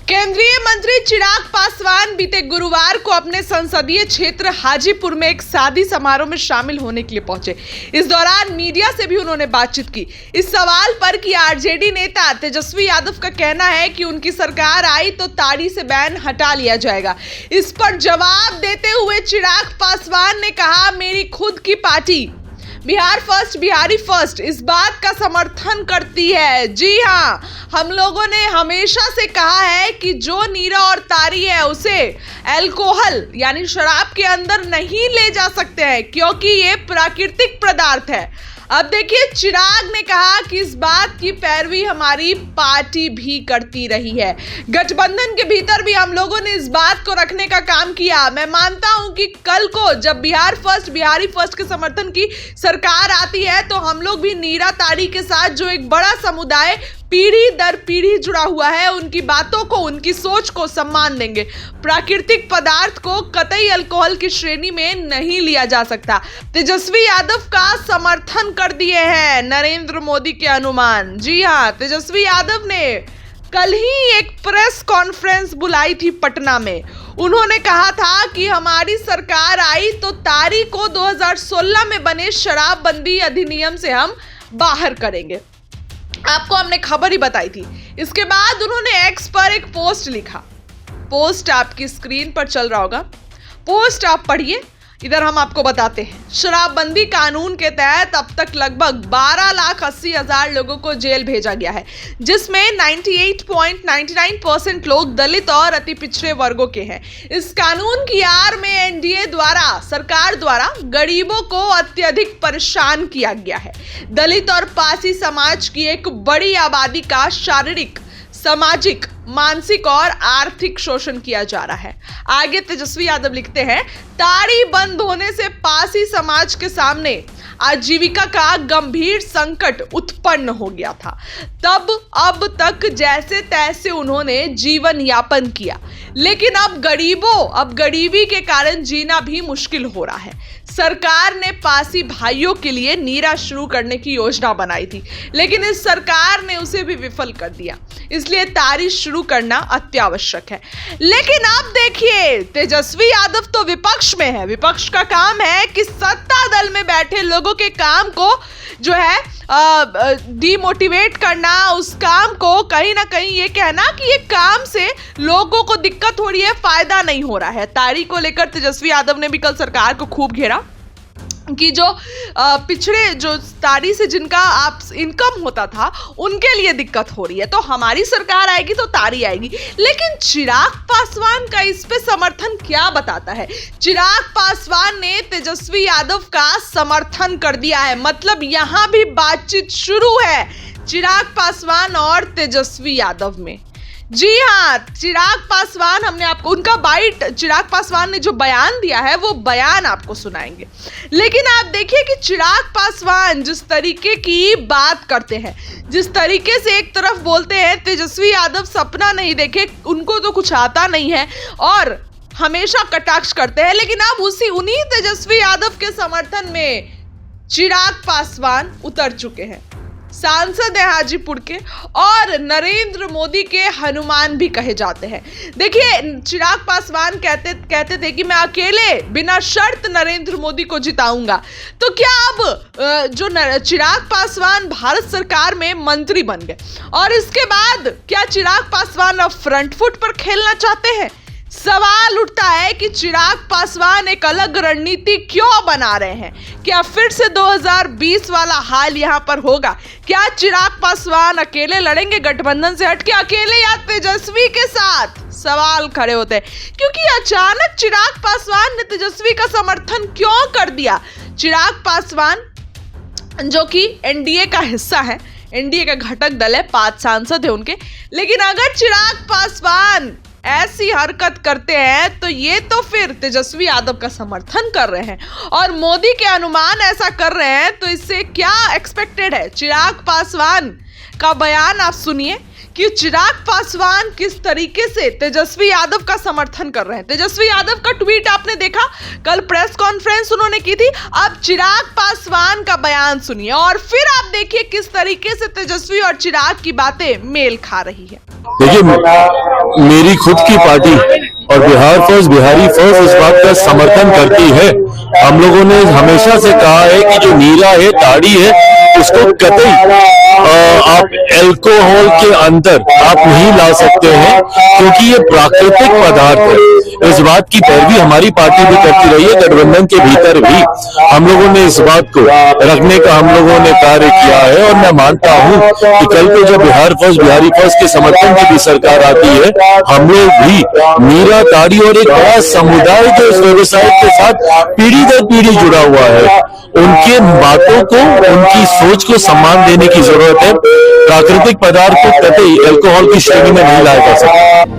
केंद्रीय मंत्री चिराग पासवान बीते गुरुवार को अपने संसदीय क्षेत्र हाजीपुर में एक शादी समारोह में शामिल होने के लिए पहुंचे। इस दौरान मीडिया से भी उन्होंने बातचीत की। इस सवाल पर कि आरजेडी नेता तेजस्वी यादव का कहना है कि उनकी सरकार आई तो ताड़ी से बैन हटा लिया जाएगा, इस पर जवाब देते हुए चिराग पासवान ने कहा, मेरी खुद की party Bihar first, Bihari first इस बात का समर्थन करती है। जी हाँ, हम लोगों ने हमेशा से कहा है कि जो नीरा और तारी है उसे अल्कोहल यानी शराब के अंदर नहीं ले जा सकते हैं, क्योंकि ये प्राकृतिक पदार्थ है। अब देखिए, चिराग ने कहा कि इस बात की पैरवी हमारी पार्टी भी करती रही है। गठबंधन के भीतर भी हम लोगों ने इस बात को रखने का काम किया। मैं मानता हूं कि कल को जब बिहार फर्स्ट, बिहारी फर्स्ट के समर्थन की सरकार आती है तो हम लोग भी नीरा ताड़ी के साथ जो एक बड़ा समुदाय पीढ़ी दर पीढ़ी जुड़ा हुआ है, उनकी बातों को, उनकी सोच को सम्मान देंगे। प्राकृतिक पदार्थ को कतई अल्कोहल की श्रेणी में नहीं लिया जा सकता। तेजस्वी यादव का समर्थन कर दिए हैं नरेंद्र मोदी के अनुमान। जी हाँ, तेजस्वी यादव ने कल ही एक प्रेस कॉन्फ्रेंस बुलाई थी पटना में। उन्होंने कहा था कि हमारी सरकार आई तो तारी को 2016 में बने शराबबंदी अधिनियम से हम बाहर करेंगे। आपको हमने खबर ही बताई थी। इसके बाद उन्होंने एक्स पर एक पोस्ट लिखा। पोस्ट आपकी स्क्रीन पर चल रहा होगा, पोस्ट आप पढ़िए। इधर हम आपको बताते हैं, शराबबंदी कानून के तहत अब तक लगभग 12,80,000 लोगों को जेल भेजा गया है, जिसमें 98.99% लोग दलित और अति पिछड़े वर्गों के हैं। इस कानून की आड़ में एनडीए द्वारा, सरकार द्वारा गरीबों को अत्यधिक परेशान किया गया है। दलित और पासी समाज की एक बड़ी आबादी का शारीरिक, सामाजिक, मानसिक और आर्थिक शोषण किया जा रहा है। आगे तेजस्वी यादव लिखते हैं, ताड़ी बंद होने से पासी समाज के सामने आजीविका का गंभीर संकट उत्पन्न हो गया था। तब अब तक जैसे तैसे उन्होंने जीवन यापन किया, लेकिन अब गरीबी के कारण जीना भी मुश्किल हो रहा है। सरकार ने पासी भाइयों के लिए नीरा शुरू करने की योजना बनाई थी, लेकिन इस सरकार ने उसे भी विफल कर दिया। इसलिए तारी शुरू करना अत्यावश्यक है। लेकिन अब देखिए, तेजस्वी यादव तो विपक्ष में है। विपक्ष का काम है कि सत्ता दल में बैठे लोगों के काम को जो है डिमोटिवेट करना, उस काम को कहीं ना कहीं ये कहना कि ये काम से लोगों को दिक्कत हो रही है, फायदा नहीं हो रहा है। तारी को लेकर तेजस्वी यादव ने भी कल सरकार को खूब घेरा कि जो पिछड़े, जो ताड़ी से जिनका आप इनकम होता था, उनके लिए दिक्कत हो रही है, तो हमारी सरकार आएगी तो ताड़ी आएगी। लेकिन चिराग पासवान का इस पे समर्थन क्या बताता है? चिराग पासवान ने तेजस्वी यादव का समर्थन कर दिया है, मतलब यहां भी बातचीत शुरू है चिराग पासवान और तेजस्वी यादव में। जी हाँ, चिराग पासवान, हमने आपको उनका बाइट, चिराग पासवान ने जो बयान दिया है वो बयान आपको सुनाएंगे। लेकिन आप देखिए कि चिराग पासवान जिस तरीके की बात करते हैं, जिस तरीके से एक तरफ बोलते हैं तेजस्वी यादव सपना नहीं देखे, उनको तो कुछ आता नहीं है और हमेशा कटाक्ष करते हैं, लेकिन अब उन्हीं तेजस्वी यादव के समर्थन में चिराग पासवान उतर चुके हैं। सांसद है हाजीपुर के और नरेंद्र मोदी के हनुमान भी कहे जाते हैं। देखिए, चिराग पासवान कहते थे कि मैं अकेले बिना शर्त नरेंद्र मोदी को जिताऊंगा। तो क्या अब जो चिराग पासवान भारत सरकार में मंत्री बन गए और इसके बाद क्या चिराग पासवान अब फ्रंट फुट पर खेलना चाहते हैं? सवाल उठता है कि चिराग पासवान एक अलग रणनीति क्यों बना रहे हैं? क्या फिर से 2020 वाला हाल यहां पर होगा? क्या चिराग पासवान अकेले लड़ेंगे गठबंधन से हटके, अकेले या तेजस्वी के साथ? सवाल खड़े होते हैं, क्योंकि अचानक चिराग पासवान ने तेजस्वी का समर्थन क्यों कर दिया? चिराग पासवान जो कि एनडीए का हिस्सा है, एनडीए का घटक दल है, 5 सांसद है उनके, लेकिन अगर चिराग पासवान ऐसी हरकत करते हैं तो ये तो फिर तेजस्वी यादव का समर्थन कर रहे हैं और मोदी के अनुमान ऐसा कर रहे हैं, तो इससे क्या एक्सपेक्टेड है? चिराग पासवान का बयान आप सुनिए कि चिराग पासवान किस तरीके से तेजस्वी यादव का समर्थन कर रहे हैं। तेजस्वी यादव का ट्वीट आपने देखा, कल प्रेस कॉन्फ्रेंस उन्होंने की थी। अब चिराग पासवान का बयान सुनिए और फिर आप देखिए किस तरीके से तेजस्वी और चिराग की बातें मेल खा रही है। देखिए, मेरी खुद की पार्टी और बिहार फर्स्ट, बिहारी फर्स्ट इस बात का समर्थन करती है। हम लोगों ने हमेशा से कहा है कि जो नीरा है, ताड़ी है, उसको कतई आप अल्कोहल के अंदर आप नहीं ला सकते हैं, क्योंकि ये प्राकृतिक पदार्थ है। इस बात की पैरवी हमारी पार्टी भी करती रही है, गठबंधन के भीतर भी हम लोगों ने इस बात को रखने का हम लोगों ने कार्य किया है। और मैं मानता हूं कि कल को जब बिहार फर्स्ट, बिहारी फर्स्ट के समर्थन की भी सरकार आती है, हम लोग भी मीरा, ताड़ी और एक बड़ा समुदाय जो इस व्यवसाय के साथ पीढ़ी दर पीढ़ी जुड़ा हुआ है, उनके बातों को, उनकी सोच को सम्मान देने की जरूरत है। प्राकृतिक पदार्थ को कतई अल्कोहल की श्रेणी में नहीं लाया जा सकता।